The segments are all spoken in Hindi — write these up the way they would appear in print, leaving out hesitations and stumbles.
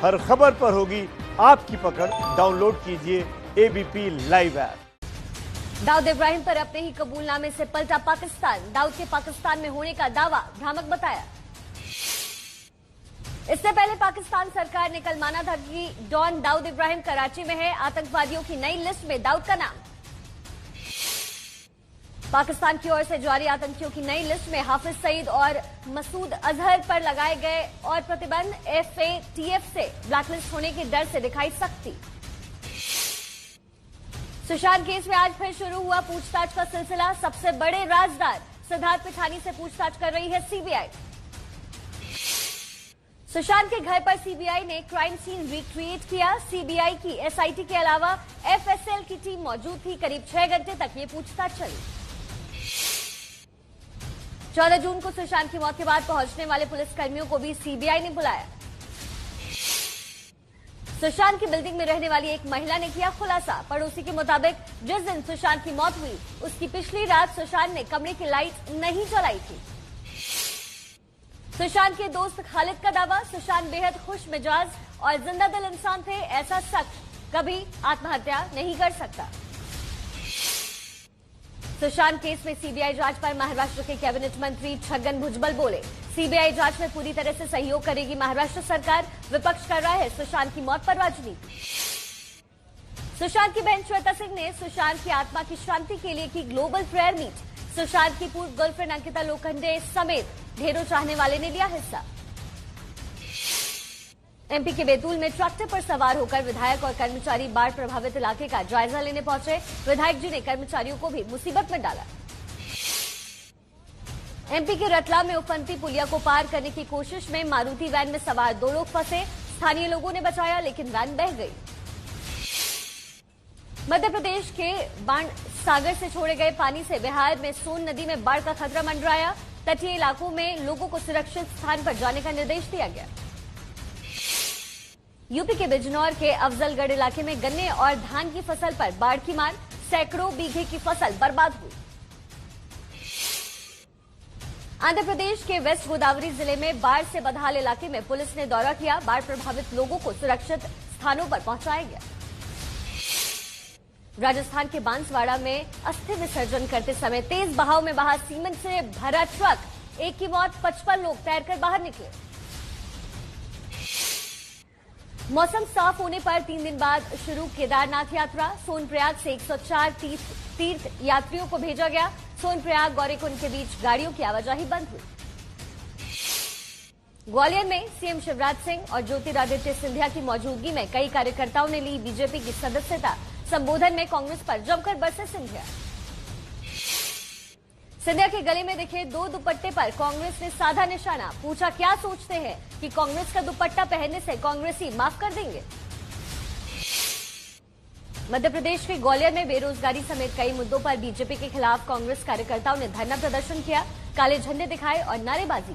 हर खबर पर होगी आपकी पकड़। डाउनलोड कीजिए ABP live app. Dawood Ibrahim पर अपने ही कबूलनामे से पलटा पाकिस्तान। दाऊद के पाकिस्तान में होने का दावा भ्रामक बताया। इससे पहले पाकिस्तान सरकार ने कल माना था कि डॉन दाऊद इब्राहिम कराची में है। आतंकवादियों की नई लिस्ट में दाऊद का नाम। पाकिस्तान की ओर से जारी आतंकियों की नई लिस्ट में हाफिज सईद और मसूद अजहर पर लगाए गए और प्रतिबंध FATF से ब्लैकलिस्ट होने के डर से दिखाई सख्ती। सुशांत केस में आज फिर शुरू हुआ पूछताछ का सिलसिला। सबसे बड़े राजदार सिद्धार्थ पिठानी से पूछताछ कर रही है CBI। सुशांत के घर पर CBI ने क्राइम सीन रिक्रिएट किया। CBI की SIT के अलावा FSL की टीम मौजूद थी। करीब 6 घंटे तक ये पूछताछ चली। 14 जून को सुशांत की मौत के बाद पहुंचने वाले पुलिसकर्मियों को भी CBI ने बुलाया। सुशांत की बिल्डिंग में रहने वाली एक महिला ने किया खुलासा। पड़ोसी के मुताबिक जिस दिन सुशांत की मौत हुई उसकी पिछली रात सुशांत ने कमरे की लाइट नहीं जलाई थी। सुशांत के दोस्त खालिद का दावा, सुशांत बेहद खुश मिजाज और जिंदा दिल इंसान थे। ऐसा शख्स कभी आत्महत्या नहीं कर सकता। सुशांत केस में CBI जांच पर महाराष्ट्र के कैबिनेट मंत्री छगन भुजबल बोले, CBI जांच में पूरी तरह से सहयोग करेगी महाराष्ट्र सरकार। विपक्ष कर रहा है सुशांत की मौत पर राजनीति। सुशांत की बहन श्वेता सिंह ने सुशांत की आत्मा की शांति के लिए की ग्लोबल प्रेयर मीट। सुशांत की पूर्व गर्लफ्रेंड अंकिता लोखंडे समेत ढेरों चाहने वाले ने लिया हिस्सा। MP के बैतूल में ट्रैक्टर पर सवार होकर विधायक और कर्मचारी बाढ़ प्रभावित इलाके का जायजा लेने पहुंचे। विधायक जी ने कर्मचारियों को भी मुसीबत में डाला। MP के रतलाम में उफनती पुलिया को पार करने की कोशिश में मारुति वैन में सवार 2 लोग फंसे। स्थानीय लोगों ने बचाया लेकिन वैन बह गई। मध्य प्रदेश के बाण सागर से छोड़े गए पानी से बिहार में सोन नदी में बाढ़ का खतरा मंडराया। तटीय इलाकों में लोगों को सुरक्षित स्थान पर जाने का निर्देश दिया गया। यूपी के बिजनौर के अफजलगढ़ इलाके में गन्ने और धान की फसल पर बाढ़ की मार। सैकड़ों बीघे की फसल बर्बाद हुई। आंध्र प्रदेश के वेस्ट गोदावरी जिले में बाढ़ से बदहाल इलाके में पुलिस ने दौरा किया। बाढ़ प्रभावित लोगों को सुरक्षित स्थानों पर पहुंचाया गया। राजस्थान के बांसवाड़ा में अस्थि विसर्जन करते समय तेज बहाव में बहा सीमेंट से भरा ट्रक। एक की मौत, 55 लोग तैरकर बाहर निकले। मौसम साफ होने पर 3 दिन बाद शुरू केदारनाथ यात्रा। सोनप्रयाग से 104 तीर्थ यात्रियों को भेजा गया। सोनप्रयाग गौरीकुंड के बीच गाड़ियों की आवाजाही बंद हुई। ग्वालियर में CM शिवराज सिंह और ज्योतिरादित्य सिंधिया की मौजूदगी में कई कार्यकर्ताओं ने ली बीजेपी की सदस्यता। संबोधन में कांग्रेस पर जमकर बरसे सिंधिया। सिंधिया के गले में दिखे 2 दुपट्टे पर कांग्रेस ने साधा निशाना। पूछा, क्या सोचते हैं कि कांग्रेस का दुपट्टा पहनने से कांग्रेसी माफ कर देंगे? मध्य प्रदेश के ग्वालियर में बेरोजगारी समेत कई मुद्दों पर बीजेपी के खिलाफ कांग्रेस कार्यकर्ताओं ने धरना प्रदर्शन किया। काले झंडे दिखाए और नारेबाजी।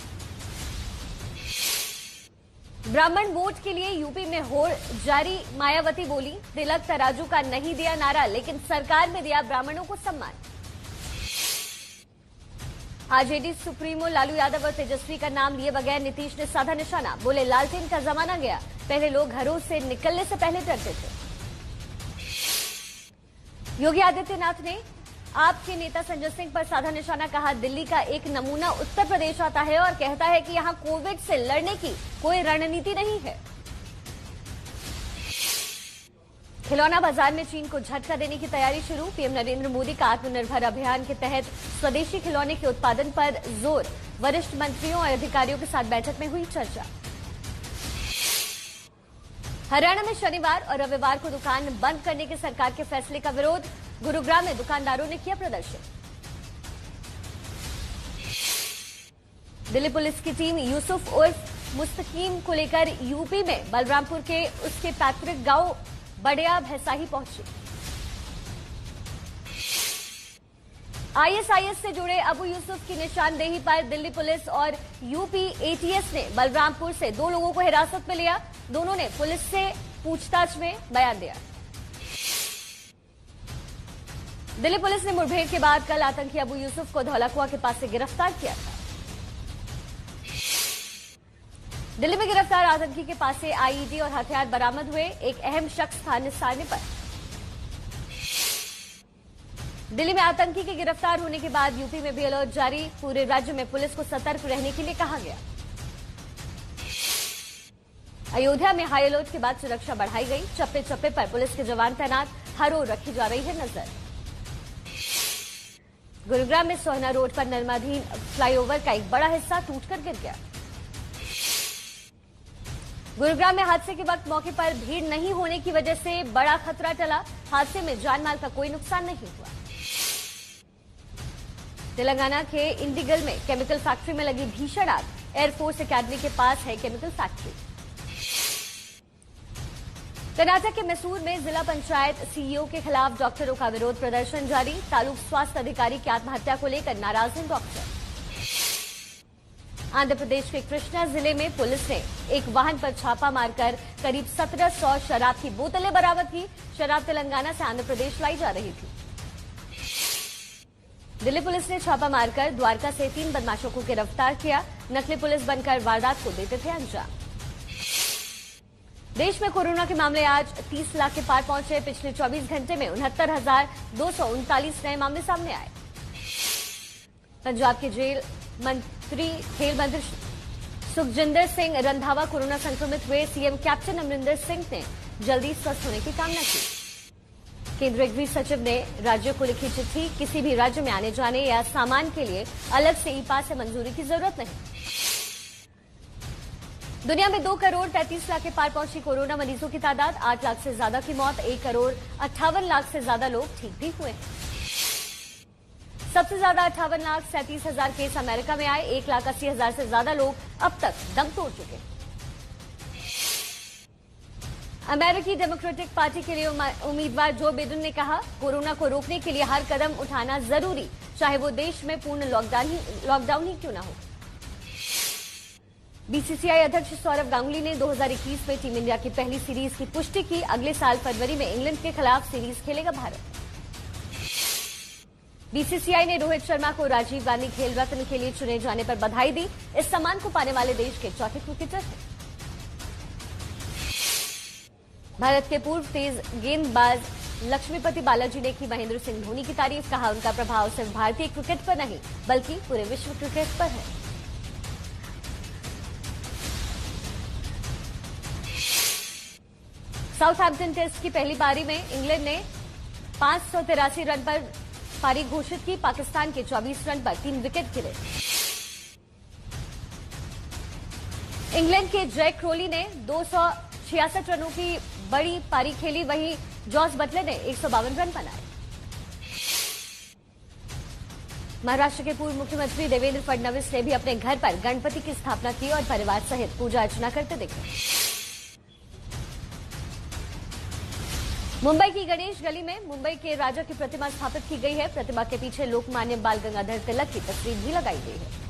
ब्राह्मण वोट के लिए यूपी में होड़ जारी। मायावती बोली, तिलक तराजू का नहीं दिया नारा लेकिन सरकार में दिया ब्राह्मणों को सम्मान। आरजेडी सुप्रीमो लालू यादव और तेजस्वी का नाम लिए बगैर नीतीश ने साधा निशाना। बोले, लालटेन का जमाना गया। पहले लोग घरों से निकलने से पहले डरते थे। योगी आदित्यनाथ ने आपके नेता संजय सिंह पर साधा निशाना। कहा, दिल्ली का एक नमूना उत्तर प्रदेश आता है और कहता है कि यहां कोविड से लड़ने की कोई रणनीति नहीं है। खिलौना बाजार में चीन को झटका देने की तैयारी शुरू। पीएम नरेंद्र मोदी का आत्मनिर्भर अभियान के तहत स्वदेशी खिलौने के उत्पादन पर जोर। वरिष्ठ मंत्रियों और अधिकारियों के साथ बैठक में हुई चर्चा। हरियाणा में शनिवार और रविवार को दुकान बंद करने के सरकार के फैसले का विरोध। गुरुग्राम में दुकानदारों ने किया प्रदर्शन। दिल्ली पुलिस की टीम यूसुफ उर्फ मुस्तकीम को लेकर यूपी में बलरामपुर के उसके पैतृक गांव बड़िया भैसाही पहुंची। ISIS से जुड़े अबू यूसुफ की निशानदेही पर दिल्ली पुलिस और यूपी ATS ने बलरामपुर से 2 लोगों को हिरासत में लिया। दोनों ने पुलिस से पूछताछ में बयान दिया। दिल्ली पुलिस ने मुठभेड़ के बाद कल आतंकी अबू यूसुफ को धौलाकुआं के पास से गिरफ्तार किया था। दिल्ली में गिरफ्तार आतंकी के पास से आईईडी और हथियार बरामद हुए। एक अहम शख्स था निशाने पर। दिल्ली में आतंकी के गिरफ्तार होने के बाद यूपी में भी अलर्ट जारी। पूरे राज्य में पुलिस को सतर्क रहने के लिए कहा गया। अयोध्या में हाई अलर्ट के बाद सुरक्षा बढ़ाई गई। चप्पे चप्पे पर पुलिस के जवान तैनात, हर ओर रखी जा रही है नजर। गुरुग्राम में सोहना रोड पर निर्माणाधीन फ्लाईओवर का एक बड़ा हिस्सा टूटकर गिर गया। गुरुग्राम में हादसे के वक्त मौके पर भीड़ नहीं होने की वजह से बड़ा खतरा टला। हादसे में जानमाल का कोई नुकसान नहीं हुआ। तेलंगाना के इंडिगल में केमिकल फैक्ट्री में लगी भीषण आग। एयरफोर्स एकेडमी के पास है केमिकल फैक्ट्री। कर्नाटक के मैसूर में जिला पंचायत सीईओ के खिलाफ डॉक्टरों का विरोध प्रदर्शन जारी। तालुक स्वास्थ्य अधिकारी की आत्महत्या को लेकर नाराज हैं डॉक्टर। आंध्र प्रदेश के कृष्णा जिले में पुलिस ने एक वाहन पर छापा मारकर करीब 1700 शराब की बोतलें बरामद की। शराब तेलंगाना से आंध्र प्रदेश लाई जा रही थी। दिल्ली पुलिस ने छापा मारकर द्वारका से 3 बदमाशों को गिरफ्तार किया। नकली पुलिस बनकर वारदात को देते थे अंजाम। देश में कोरोना के मामले आज 30 लाख के पार पहुंचे। पिछले 24 घंटे में 69,239 नए मामले सामने आए। पंजाब के खेल मंत्री सुखजिंदर सिंह रंधावा कोरोना संक्रमित हुए। सीएम कैप्टन अमरिंदर सिंह ने जल्दी स्वस्थ होने की कामना की। केंद्रीय गृह सचिव ने राज्यों को लिखी चिट्ठी। किसी भी राज्य में आने जाने या सामान के लिए अलग से ई पास से मंजूरी की जरूरत नहीं। दुनिया में 2 करोड़ 33 लाख के पार पहुंची कोरोना मरीजों की तादाद। 8 लाख से ज्यादा की मौत। 1 करोड़ 58 लाख से ज्यादा लोग ठीक भी हुए। सबसे ज्यादा 58 लाख 37 हजार केस अमेरिका में आए। 1 लाख 80 हजार से ज्यादा लोग अब तक दम तोड़ चुके। अमेरिकी डेमोक्रेटिक पार्टी के लिए उम्मीदवार जो बिडेन ने कहा, कोरोना को रोकने के लिए हर कदम उठाना जरूरी, चाहे वो देश में पूर्ण लॉकडाउन ही क्यों न हो। बीसीसीआई अध्यक्ष सौरव गांगुली ने 2021 में टीम इंडिया की पहली सीरीज की पुष्टि की। अगले साल फरवरी में इंग्लैंड के खिलाफ सीरीज खेलेगा भारत। बीसीसीआई ने रोहित शर्मा को राजीव गांधी खेल रत्न के लिए चुने जाने पर बधाई दी। इस सम्मान को पाने वाले देश के चौथे क्रिकेटर हैं। भारत के पूर्व तेज गेंदबाज लक्ष्मीपति बालाजी ने की महेंद्र सिंह धोनी की तारीफ। कहा, उनका प्रभाव सिर्फ भारतीय क्रिकेट पर नहीं बल्कि पूरे विश्व क्रिकेट पर है। साउथहैम्पटन टेस्ट की पहली पारी में इंग्लैंड ने 583 रन पर पारी घोषित की। पाकिस्तान के 24 रन पर 3 विकेट गिरे। इंग्लैंड के जैक क्रोली ने 266 रनों की बड़ी पारी खेली। वहीं जॉस बटलर ने 152 रन बनाए। महाराष्ट्र के पूर्व मुख्यमंत्री देवेंद्र फडणवीस ने भी अपने घर पर गणपति की स्थापना की और परिवार सहित पूजा अर्चना करते दिखे। मुंबई की गणेश गली में मुंबई के राजा की प्रतिमा स्थापित की गई है। प्रतिमा के पीछे लोकमान्य बाल गंगाधर तिलक की तस्वीर भी लगाई गई है।